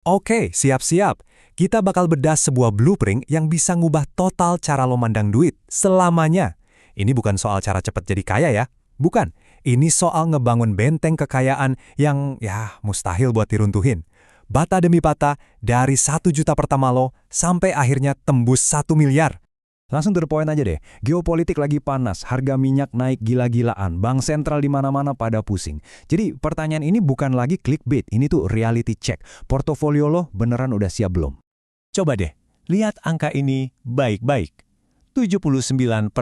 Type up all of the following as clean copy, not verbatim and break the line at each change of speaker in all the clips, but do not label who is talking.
Oke, siap-siap. Kita bakal bedah sebuah blueprint yang bisa ngubah total cara lo mandang duit selamanya. Ini bukan soal cara cepat jadi kaya ya. Bukan. Ini soal ngebangun benteng kekayaan yang mustahil buat diruntuhin. Bata demi bata, dari 1 juta pertama lo sampai akhirnya tembus 1 miliar. Langsung to the point aja deh. Geopolitik lagi panas, harga minyak naik gila-gilaan, bank sentral di mana-mana pada pusing. Jadi pertanyaan ini bukan lagi clickbait, ini tuh reality check. Portofolio lo beneran udah siap belum?
Coba deh, lihat angka ini baik-baik. 79%.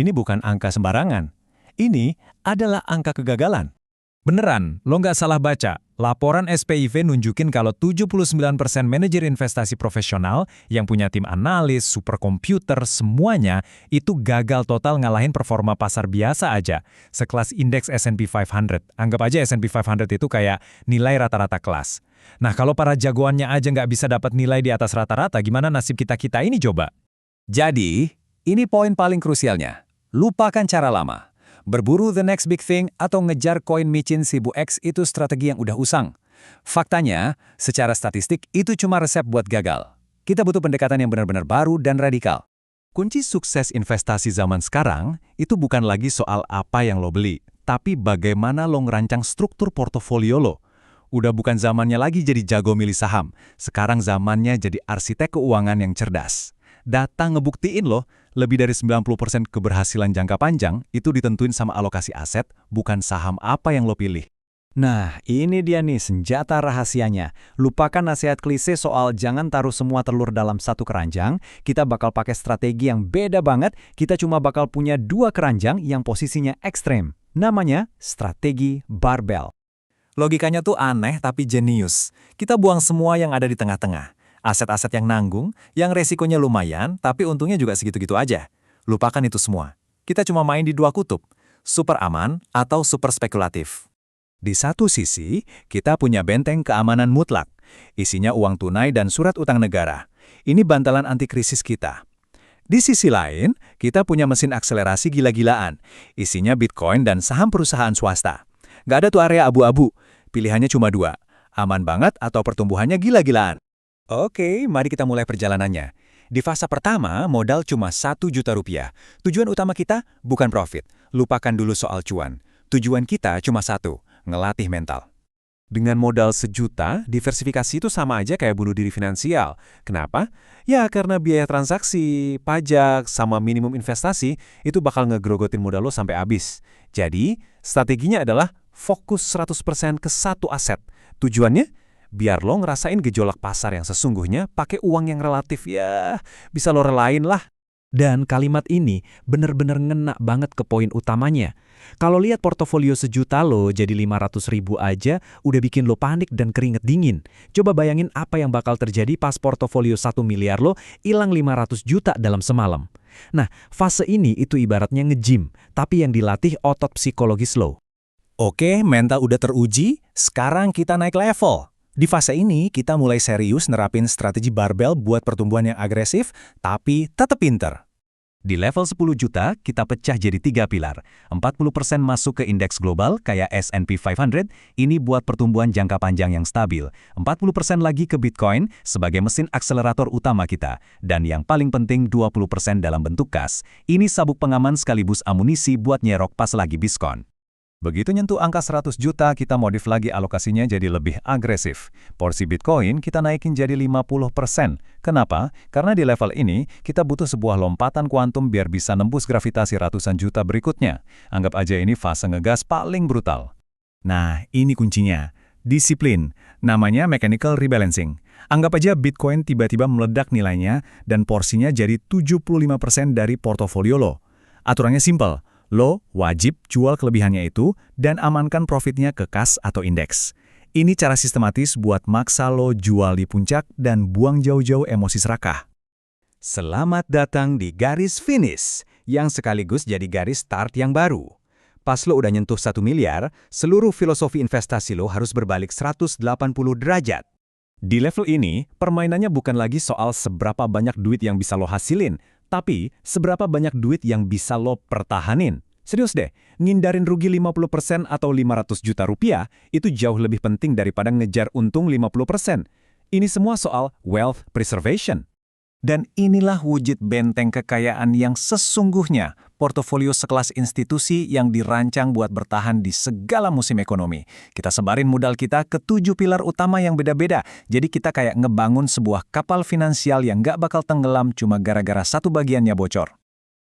Ini bukan angka sembarangan. Ini adalah angka kegagalan.
Beneran, lo nggak salah baca. Laporan SPIV nunjukin kalau 79% manajer investasi profesional yang punya tim analis, superkomputer, semuanya itu gagal total ngalahin performa pasar biasa aja. Sekelas indeks S&P 500. Anggap aja S&P 500 itu kayak nilai rata-rata kelas. Nah, kalau para jagoannya aja nggak bisa dapat nilai di atas rata-rata, gimana nasib kita-kita ini coba?
Jadi, ini poin paling krusialnya. Lupakan cara lama. Berburu the next big thing atau ngejar koin micin 1000X itu strategi yang udah usang. Faktanya, secara statistik itu cuma resep buat gagal. Kita butuh pendekatan yang benar-benar baru dan radikal.
Kunci sukses investasi zaman sekarang itu bukan lagi soal apa yang lo beli, tapi bagaimana lo ngerancang struktur portofolio lo. Udah bukan zamannya lagi jadi jago milih saham, sekarang zamannya jadi arsitek keuangan yang cerdas. Data ngebuktiin loh, lebih dari 90% keberhasilan jangka panjang itu ditentuin sama alokasi aset, bukan saham apa yang lo pilih.
Nah, ini dia nih senjata rahasianya. Lupakan nasihat klise soal jangan taruh semua telur dalam satu keranjang. Kita bakal pakai strategi yang beda banget. Kita cuma bakal punya 2 keranjang yang posisinya ekstrem. Namanya strategi barbell.
Logikanya tuh aneh tapi jenius. Kita buang semua yang ada di tengah-tengah. Aset-aset yang nanggung, yang resikonya lumayan, tapi untungnya juga segitu-gitu aja. Lupakan itu semua. Kita cuma main di 2 kutub, super aman atau super spekulatif.
Di satu sisi, kita punya benteng keamanan mutlak. Isinya uang tunai dan surat utang negara. Ini bantalan anti krisis kita. Di sisi lain, kita punya mesin akselerasi gila-gilaan. Isinya Bitcoin dan saham perusahaan swasta. Nggak ada tuh area abu-abu. Pilihannya cuma 2. Aman banget atau pertumbuhannya gila-gilaan.
Oke, mari kita mulai perjalanannya. Di fase pertama, modal cuma 1 juta rupiah. Tujuan utama kita bukan profit. Lupakan dulu soal cuan. Tujuan kita cuma satu, ngelatih mental.
Dengan modal 1 juta, diversifikasi itu sama aja kayak bunuh diri finansial. Kenapa? Ya karena biaya transaksi, pajak, sama minimum investasi itu bakal ngegrogotin modal lo sampai habis. Jadi, strateginya adalah fokus 100% ke satu aset. Tujuannya? Biar lo ngerasain gejolak pasar yang sesungguhnya pakai uang yang relatif bisa lo relain lah.
Dan kalimat ini bener-bener ngena banget ke poin utamanya. Kalau lihat portofolio 1 juta lo jadi 500.000 aja udah bikin lo panik dan keringet dingin. Coba bayangin apa yang bakal terjadi pas portofolio 1 miliar lo hilang 500 juta dalam semalam. Nah, fase ini itu ibaratnya nge-gym, tapi yang dilatih otot psikologis lo.
Oke, mental udah teruji, sekarang kita naik level. Di fase ini, kita mulai serius nerapin strategi barbell buat pertumbuhan yang agresif, tapi tetap pinter. Di level 10 juta, kita pecah jadi 3 pilar. 40% masuk ke indeks global, kayak S&P 500, ini buat pertumbuhan jangka panjang yang stabil. 40% lagi ke Bitcoin, sebagai mesin akselerator utama kita. Dan yang paling penting, 20% dalam bentuk kas. Ini sabuk pengaman sekaligus amunisi buat nyerok pas lagi diskon.
Begitu nyentuh angka 100 juta, kita modif lagi alokasinya jadi lebih agresif. Porsi Bitcoin kita naikin jadi 50%. Kenapa? Karena di level ini, kita butuh sebuah lompatan kuantum biar bisa nembus gravitasi ratusan juta berikutnya. Anggap aja ini fase ngegas paling brutal.
Nah, ini kuncinya. Disiplin. Namanya mechanical rebalancing. Anggap aja Bitcoin tiba-tiba meledak nilainya dan porsinya jadi 75% dari portofolio lo. Aturannya simpel. Lo wajib jual kelebihannya itu dan amankan profitnya ke kas atau indeks. Ini cara sistematis buat maksa lo jual di puncak dan buang jauh-jauh emosi serakah.
Selamat datang di garis finish, yang sekaligus jadi garis start yang baru. Pas lo udah nyentuh 1 miliar, seluruh filosofi investasi lo harus berbalik 180 derajat.
Di level ini, permainannya bukan lagi soal seberapa banyak duit yang bisa lo hasilin, tapi seberapa banyak duit yang bisa lo pertahanin.
Serius deh, ngindarin rugi 50% atau 500 juta rupiah itu jauh lebih penting daripada ngejar untung 50%. Ini semua soal wealth preservation. Dan inilah wujud benteng kekayaan yang sesungguhnya, portofolio sekelas institusi yang dirancang buat bertahan di segala musim ekonomi. Kita sebarin modal kita ke 7 pilar utama yang beda-beda, jadi kita kayak ngebangun sebuah kapal finansial yang nggak bakal tenggelam cuma gara-gara satu bagiannya bocor.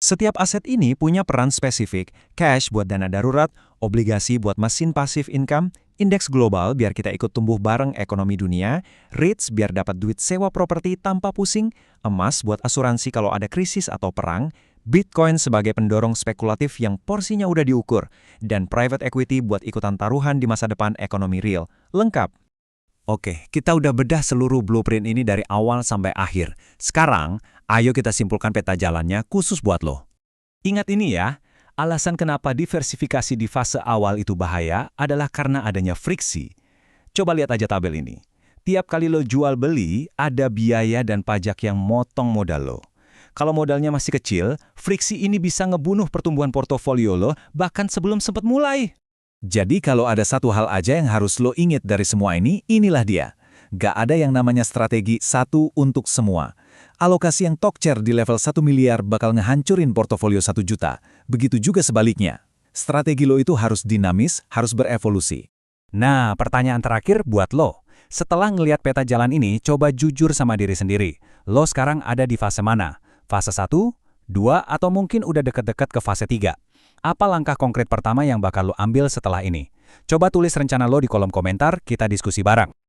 Setiap aset ini punya peran spesifik, cash buat dana darurat, obligasi buat mesin passive income, indeks global biar kita ikut tumbuh bareng ekonomi dunia, REITs biar dapat duit sewa properti tanpa pusing, emas buat asuransi kalau ada krisis atau perang, Bitcoin sebagai pendorong spekulatif yang porsinya udah diukur, dan private equity buat ikutan taruhan di masa depan ekonomi real. Lengkap. Oke, kita udah bedah seluruh blueprint ini dari awal sampai akhir. Sekarang, ayo kita simpulkan peta jalannya khusus buat lo. Ingat ini ya, alasan kenapa diversifikasi di fase awal itu bahaya adalah karena adanya friksi. Coba lihat aja tabel ini. Tiap kali lo jual beli, ada biaya dan pajak yang motong modal lo. Kalau modalnya masih kecil, friksi ini bisa ngebunuh pertumbuhan portofolio lo bahkan sebelum sempat mulai. Jadi kalau ada satu hal aja yang harus lo ingat dari semua ini, inilah dia. Gak ada yang namanya strategi satu untuk semua. Alokasi yang tokcer di level 1 miliar bakal ngehancurin portofolio 1 juta. Begitu juga sebaliknya. Strategi lo itu harus dinamis, harus berevolusi. Nah, pertanyaan terakhir buat lo. Setelah ngelihat peta jalan ini, coba jujur sama diri sendiri. Lo sekarang ada di fase mana? Fase 1, 2, atau mungkin udah deket-deket ke fase 3? Apa langkah konkret pertama yang bakal lo ambil setelah ini? Coba tulis rencana lo di kolom komentar, kita diskusi bareng.